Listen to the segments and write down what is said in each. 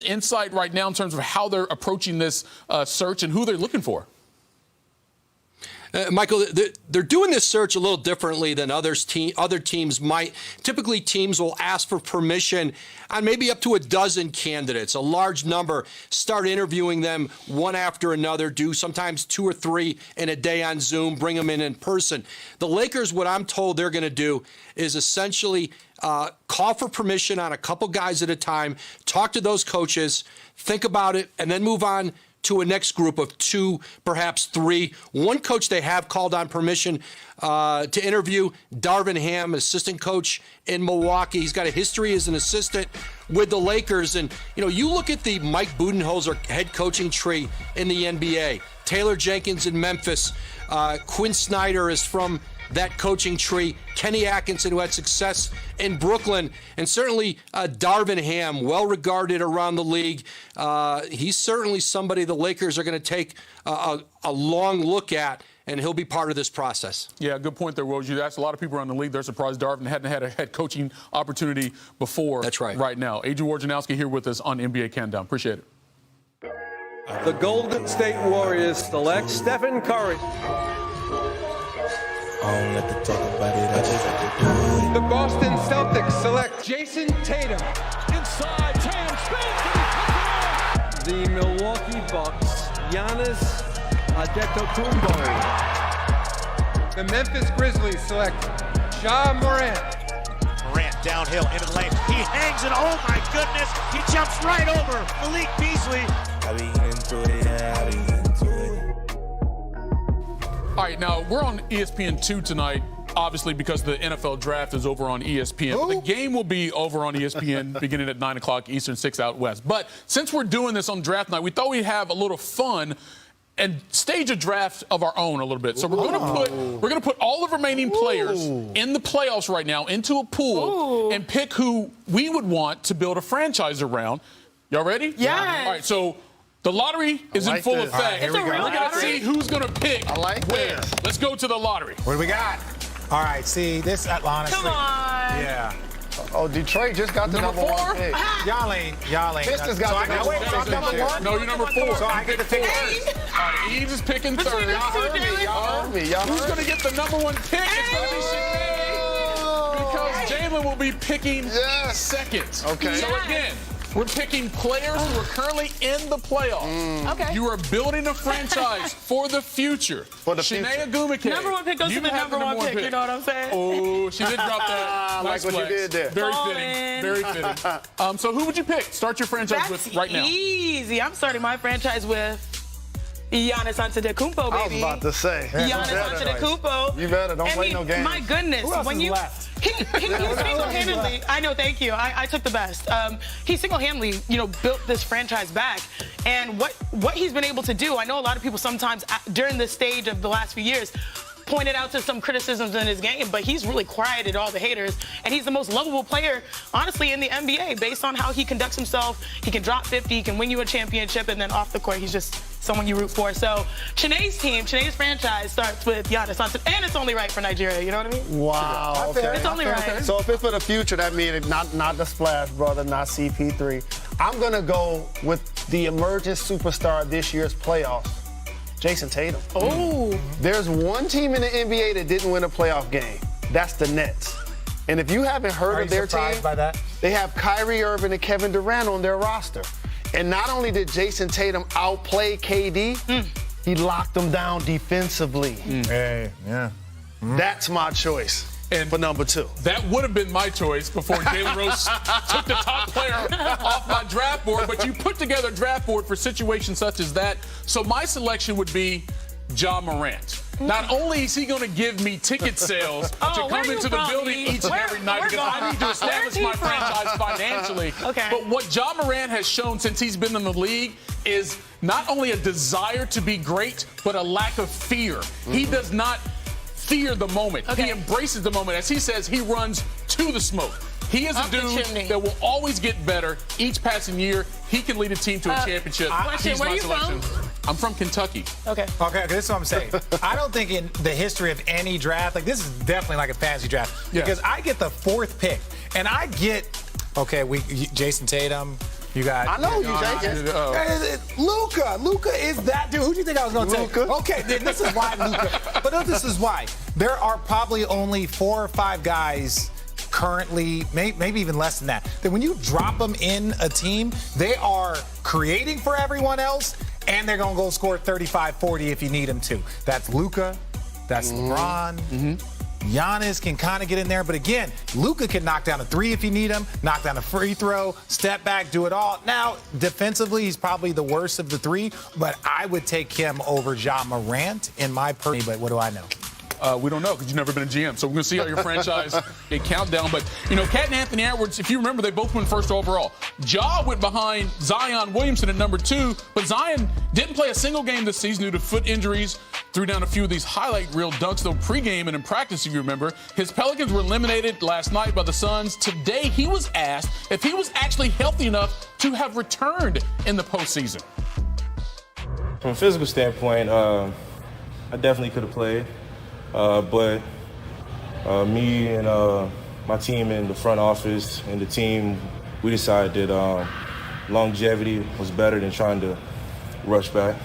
insight right now in terms of how they're approaching this search and who they're looking for? Michael, they're doing this search a little differently than other teams might. Typically, teams will ask for permission on maybe up to a dozen candidates, a large number, start interviewing them one after another, do sometimes 2 or 3 in a day on Zoom, bring them in person. The Lakers, what I'm told they're going to do is essentially call for permission on a couple guys at a time, talk to those coaches, think about it, and then move on to a next group of 2, perhaps 3. One coach they have called on permission to interview, Darvin Ham, assistant coach in Milwaukee. He's got a history as an assistant with the Lakers. And, you look at the Mike Budenholzer head coaching tree in the NBA. Taylor Jenkins in Memphis. Quinn Snyder is from that coaching tree. Kenny Atkinson, who had success in Brooklyn, and certainly Darvin Ham, well regarded around the league. He's certainly somebody the Lakers are going to take a long look at, and he'll be part of this process. Yeah, good point there, Woj. You asked a lot of people around the league. They're surprised Darvin hadn't had a head coaching opportunity before. That's right. Right now. Adrian Wojnarowski here with us on NBA Countdown. Appreciate it. The Golden State Warriors select Stephen Curry. I don't let the talk about it, I just have to do it. The Boston Celtics select Jason Tatum. Inside, Tatum spins. The Milwaukee Bucks, Giannis Antetokounmpo. The Memphis Grizzlies select Ja Morant. Morant downhill into the lane. He hangs it. Oh my goodness. He jumps right over Malik Beasley. I be into it, yeah, I be into it. All right, now we're on ESPN2 tonight, obviously because the NFL draft is over on ESPN. But the game will be over on ESPN beginning at 9 o'clock Eastern, 6 out west. But since we're doing this on draft night, we thought we'd have a little fun and stage a draft of our own a little bit. So we're going to put all the remaining players in the playoffs right now into a pool and pick who we would want to build a franchise around. Y'all ready? Yes. All right, so the lottery is in full effect. Right, it's a real We're going to see who's going to pick where. Let's go to the lottery. What do we got? All right, see, this Atlanta. Come on. Yeah. Oh, Detroit just got the number 1 pick. Y'all ain't. Pistons got the number 1. So I'm number 1? No, you're number 4. So I get to pick first. All right, Eves is picking third. Y'all heard me. Who's going to get the number 1 pick? It's going to be Sinead. Because Jalen will be picking second. Okay. So again, we're picking players who are currently in the playoffs. Okay. You are building a franchise for the future. For the future. Shanae Agumike. Number 1 pick goes to the number 1 pick. You know what I'm saying? Oh, she did drop that. Nice like what flex. you did there. Very fitting. Very fitting. So who would you pick? Start your franchise with right now. Easy. I'm starting my franchise with Giannis Antetokounmpo, baby. I was about to say. Giannis Antetokounmpo. You better. Don't play no games. My goodness. Who else when is you left? He single-handedly, I know, thank you. I took the best. He single-handedly, built this franchise back. And what he's been able to do, I know a lot of people sometimes during this stage of the last few years pointed out to some criticisms in his game, but he's really quieted all the haters. And he's the most lovable player, honestly, in the NBA based on how he conducts himself. He can drop 50, he can win you a championship, and then off the court, he's just someone you root for. So Shanae's franchise starts with Giannis Antetokounmpo, and it's only right for Nigeria, you know what I mean? Wow. Okay. It's only right. So if it's for the future, that means not the Splash Brother, not CP3. I'm going to go with the emerging superstar of this year's playoffs, Jason Tatum. Oh. There's one team in the NBA that didn't win a playoff game. That's the Nets. And if you haven't heard of their team, by that? they have Kyrie Irving and Kevin Durant on their roster. And not only did Jason Tatum outplay KD, he locked them down defensively. Hey, yeah. That's my choice for number 2. That would have been my choice before Jalen Rose took the top player off my draft board, but you put together a draft board for situations such as that. So my selection would be Ja Morant. Not only is he going to give me ticket sales to come into the building each and every night because I need to establish my franchise financially. But what Ja Morant has shown since he's been in the league is not only a desire to be great, but a lack of fear. He does not fear the moment. He embraces the moment. As he says, he runs to the smoke. He is a dude that will always get better each passing year. He can lead a team to a championship. Question, where are you from? I'm from Kentucky. Okay, this is what I'm saying. I don't think in the history of any draft, this is definitely like a fantasy draft. Because I get the 4th pick, and I get, Jason Tatum, You got. I know you JJ. Luka is that dude. Who do you think I was going to take? Luka. Okay, then this is why Luka. But no, this is why. There are probably only 4 or 5 guys currently, maybe even less than that when you drop them in a team, they are creating for everyone else, and they're going to go score 35, 40 if you need them to. That's Luka. That's LeBron. Giannis can kind of get in there, but again, Luka can knock down a 3 if you need him, knock down a free throw, step back, do it all. Now, defensively, he's probably the worst of the 3, but I would take him over Ja Morant in my personal. But what do I know? We don't know because you've never been a GM. So we're going to see how your franchise get countdown. But, Cat and Anthony Edwards, if you remember, they both went first overall. Ja went behind Zion Williamson at number 2, but Zion didn't play a single game this season due to foot injuries. Threw down a few of these highlight reel dunks, though, pregame and in practice, if you remember. His Pelicans were eliminated last night by the Suns. Today, he was asked if he was actually healthy enough to have returned in the postseason. From a physical standpoint, I definitely could have played. But me and my team in the front office and the team, we decided that longevity was better than trying to rush back.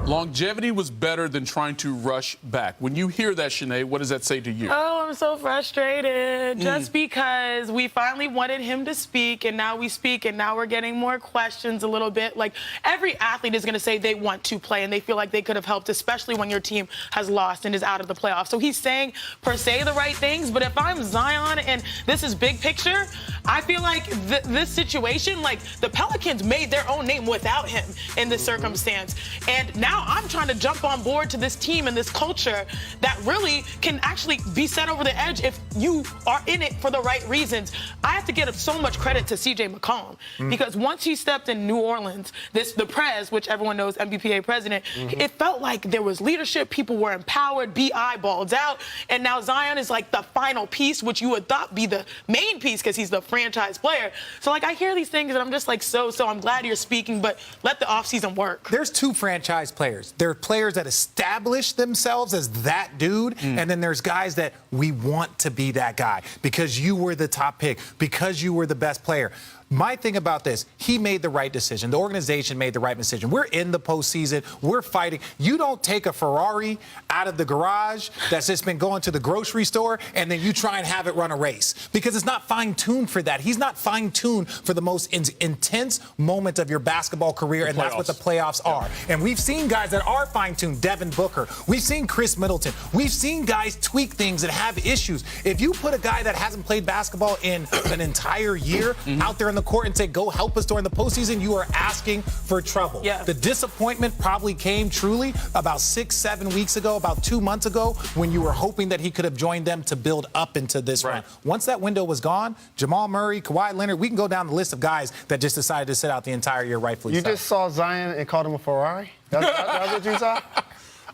Longevity was better than trying to rush back. When you hear that, Shanae, what does that say to you? Oh, I'm so frustrated. Just because we finally wanted him to speak, and now we speak, and now we're getting more questions a little bit. Like, every athlete is going to say they want to play, and they feel like they could have helped, especially when your team has lost and is out of the playoffs. So he's saying, per se, the right things. But if I'm Zion, and this is big picture, I feel like this situation, like, the Pelicans made their own name without him in this circumstance. And now I'm trying to jump on board to this team and this culture that really can actually be set over the edge if you are in it for the right reasons. I have to give so much credit to CJ McCollum because once he stepped in New Orleans, the Prez, which everyone knows, NBPA president, it felt like there was leadership. People were empowered, B.I. balled out. And now Zion is like the final piece, which you would thought be the main piece because he's the franchise player. So, like, I hear these things and I'm just like, so I'm glad you're speaking, but let the offseason work. There's 2 franchise players. There are players that establish themselves as that dude, and then there's guys that we want to be that guy because you were the top pick, because you were the best player. My thing about this, he made the right decision. The organization made the right decision. We're in the postseason. We're fighting. You don't take a Ferrari out of the garage that's just been going to the grocery store and then you try and have it run a race because it's not fine-tuned for that. He's not fine-tuned for the most intense moment of your basketball career, and that's what the playoffs are. And we've seen guys that are fine-tuned, Devin Booker. We've seen Chris Middleton. We've seen guys tweak things and have issues. If you put a guy that hasn't played basketball in an entire year out there in the court and say, go help us during the postseason, you are asking for trouble. Yeah. The disappointment probably came truly about 6-7 weeks ago, about 2 months ago, when you were hoping that he could have joined them to build up into this run. Once that window was gone, Jamal Murray, Kawhi Leonard, we can go down the list of guys that just decided to sit out the entire year, rightfully so. You just saw Zion and called him a Ferrari? That's what you saw?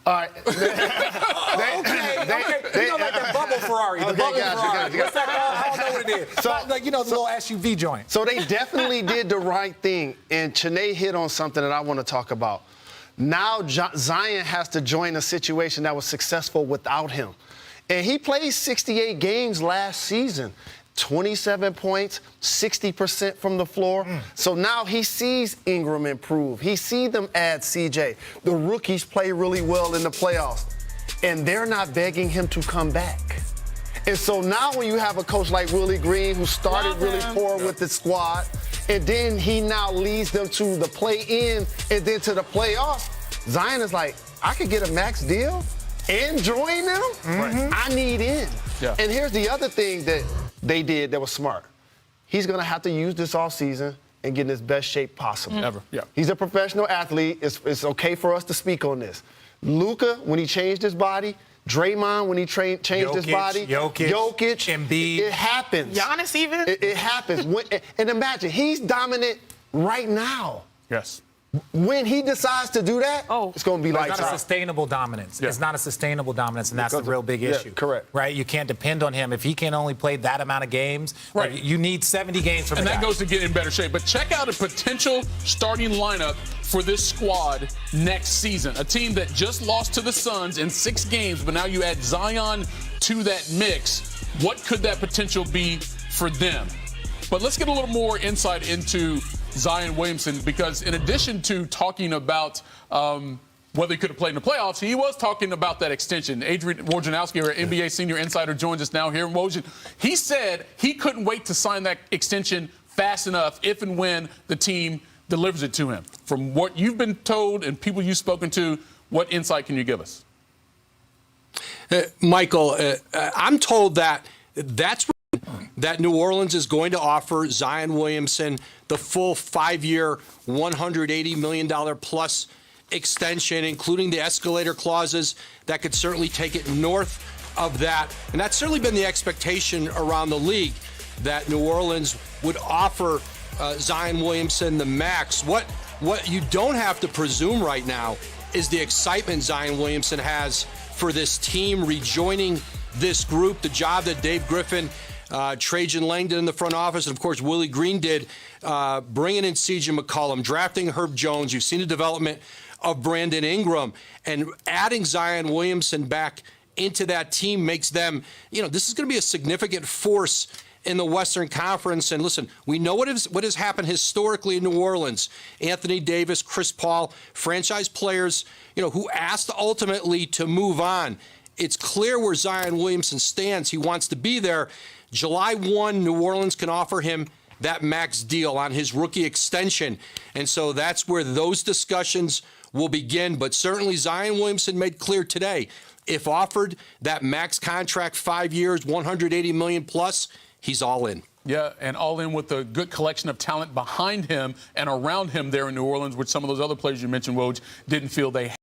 All right. Okay. You know, like that bubble Ferrari. The bubble Ferrari. What's that? I don't know what it is. So, like, you know, the little SUV joint. So they definitely did the right thing. And Shanae hit on something that I want to talk about. Now Zion has to join a situation that was successful without him. And he played 68 games last season. 27 points, 60% from the floor. So now he sees Ingram improve. He sees them add CJ. The rookies play really well in the playoffs. And they're not begging him to come back. And so now when you have a coach like Willie Green, who started really poor with the squad, and then he now leads them to the play-in and then to the playoffs, Zion is like, I could get a max deal and join them? I need in. Yeah. And here's the other thing that they did that was smart. He's going to have to use this offseason and get in his best shape possible. Ever. Yeah. He's a professional athlete. It's okay for us to speak on this. Luka, when he changed his body, Draymond, when he changed his body, Jokic, Embiid. It happens. Giannis even. It happens. And imagine, he's dominant right now. Yes. When he decides to do that, it's going to be like it's not a sustainable dominance. Yeah. It's not a sustainable dominance, and that's the real big issue. Correct. Right? You can't depend on him. If he can only play that amount of games, right. Like, you need 70 games from and the that guy. goes to get in better shape. But check out a potential starting lineup for this squad next season. A team that just lost to the Suns in 6 games, but now you add Zion to that mix. What could that potential be for them? But let's get a little more insight into Zion Williamson, because in addition to talking about whether he could have played in the playoffs, he was talking about that extension. Adrian Wojnarowski, our NBA senior insider, joins us now here in Woj. He said he couldn't wait to sign that extension fast enough if and when the team delivers it to him. From what you've been told and people you've spoken to, what insight can you give us? Michael, I'm told that New Orleans is going to offer Zion Williamson the full 5-year, $180 million plus extension, including the escalator clauses that could certainly take it north of that. And that's certainly been the expectation around the league, that New Orleans would offer Zion Williamson the max. What you don't have to presume right now is the excitement Zion Williamson has for this team rejoining this group, the job that Dave Griffin, Trajan Langdon in the front office, and of course Willie Green did, bringing in C.J. McCollum, drafting Herb Jones. You've seen the development of Brandon Ingram, and adding Zion Williamson back into that team makes them, this is going to be a significant force in the Western Conference. And listen, we know what has happened historically in New Orleans. Anthony Davis, Chris Paul, franchise players, who asked ultimately to move on. It's clear where Zion Williamson stands. He wants to be there. July 1, New Orleans can offer him that max deal on his rookie extension. And so that's where those discussions will begin. But certainly Zion Williamson made clear today, if offered that max contract, 5 years, $180 million plus, he's all in. Yeah, and all in with a good collection of talent behind him and around him there in New Orleans, which some of those other players you mentioned, Woj, didn't feel they had.